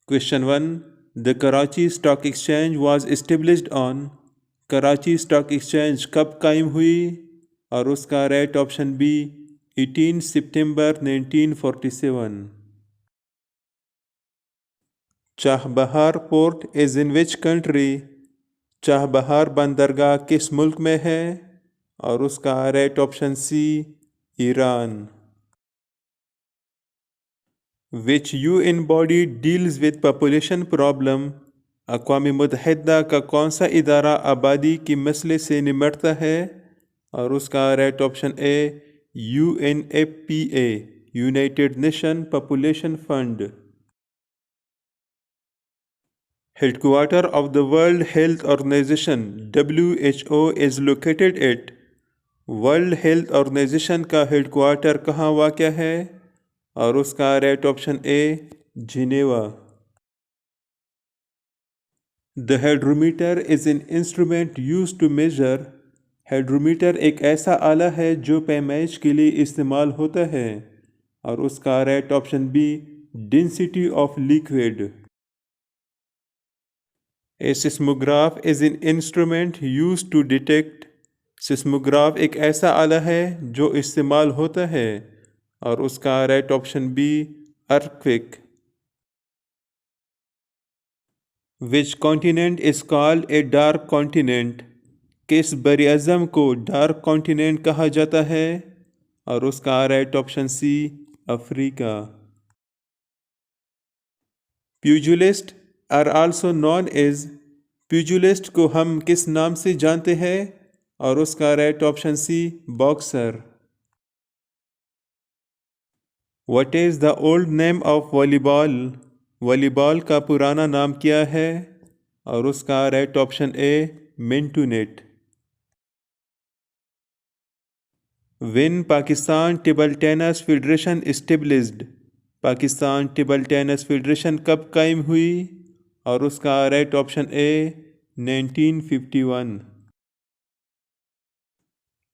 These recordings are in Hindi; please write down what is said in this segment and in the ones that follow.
Question 1. The Karachi Stock Exchange was established on. Karachi stock exchange कब कायम हुई? और उसका राइट ऑप्शन बी 18 सितंबर 1947। Chabahar port is in which country? Chabahar बंदरगाह किस मुल्क में है? और उसका right option C Iran. Which UN body deals with population problem? अक़वाम मुत्तहिदा का कौन सा इदारा आबादी की मसले से निमटता है? और उसका right option A UNFPA, United Nation Population Fund. Headquarter of the World Health Organization WHO is located at. World Health Organization का हेडक्वार्टर कहाँ वाक़या है? और उसका right option A Geneva. The hydrometer is an instrument use to measure. Hydrometer एक ऐसा आला है जो पैमाइश के लिए इस्तेमाल होता है। और उसका right option B density of liquid. A seismograph is an instrument use to detect. Seismograph एक ऐसा आला है जो इस्तेमाल होता है। और उसका right option B earthquake. Which continent is called a dark continent? किस बरी-ए-आज़म को डार्क कॉन्टिनेंट कहा जाता है? और उसका right option C Africa. Pugilist are also known as. Pugilist को हम किस नाम से जानते हैं? और उसका right option C boxer. What is the old name of volleyball? Volleyball का पुराना नाम क्या है? और उसका right option A mintonette. When Pakistan table tennis federation established? Pakistan table tennis federation कब कायम हुई? और उसका right option A 1951।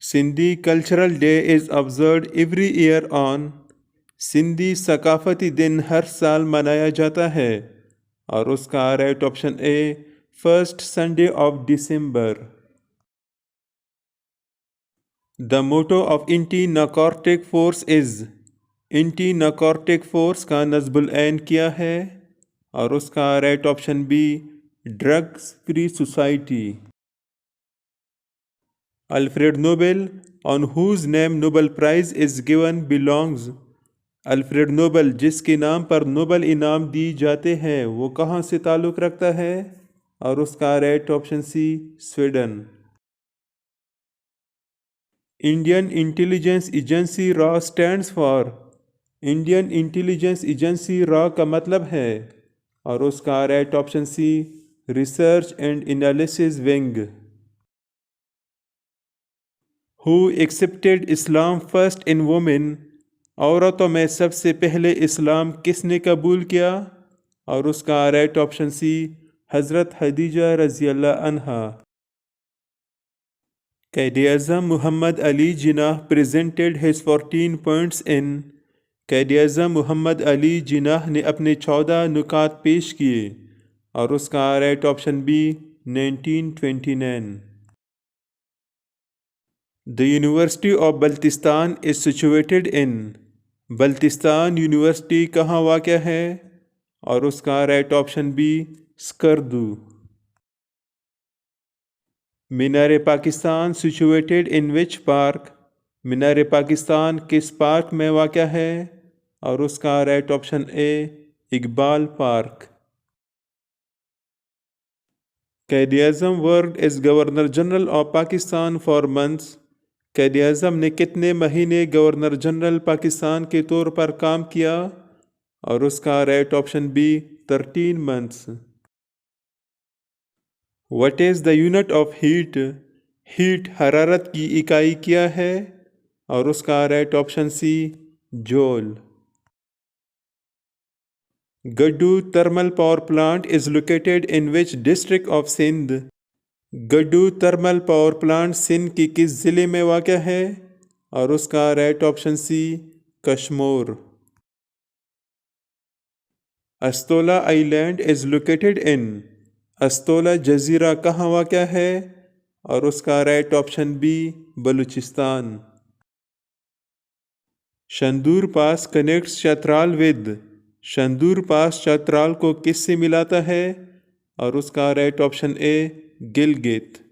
Sindhi cultural day is observed every year on. Sindhi सकाफती दिन हर साल मनाया जाता है। और उसका right option A first Sunday of December. The motto of anti narcotic force is. Anti narcotic force का नस्बुल ऐन क्या है? और उसका right option B drugs free society. Alfred Nobel on whose name Nobel prize is given belongs. Alfred Nobel जिसके नाम पर नोबेल इनाम दी जाते हैं वो कहाँ से ताल्लुक़ रखता है? और उसका right option C Sweden. Indian intelligence agency रॉ stands for. Indian intelligence agency रॉ का मतलब है। और उसका right option C research and analysis wing. Who accepted Islam first in women? औरतों में सबसे पहले इस्लाम किसने कबूल किया? और उसका राइट ऑप्शन सी हज़रत खदीजा रज़ी अल्लाह अन्हा। Quaid-e-Azam Mohammad Ali Jinnah presented his 14 points in. Quaid-e-Azam Mohammad Ali Jinnah ने अपने 14 नुकात पेश किए। और उसका right option B 1929। The university of Baltistan is situated in. Baltistan university कहाँ वाक़या है? और उसका right option B Skardu. Minar Pakistan situated in which park? Minar Pakistan किस पार्क में वाक़या है? और उसका right option A Iqbal park. Quaid-e-Azam worked as governor general of Pakistan for months. Quaid-e-Azam ने कितने महीने गवर्नर जनरल पाकिस्तान के तौर पर काम किया? और उसका right option B 13 months. What is the unit of heat? Heat हरारत की इकाई क्या है? और उसका right option C joule. Guddu thermal power plant is located in which district of Sindh? Guddu thermal power plant Sindh के किस ज़िले में वाक़या है? और उसका right option C Kashmir. Astola island is located in. Astola जजीरा कहाँ वाक़या है? और उसका right option B Balochistan. Shandur pass connects Chitral with. Shandur pass Chitral को किससे मिलाता है? और उसका राइट ऑप्शन ए गिलगित।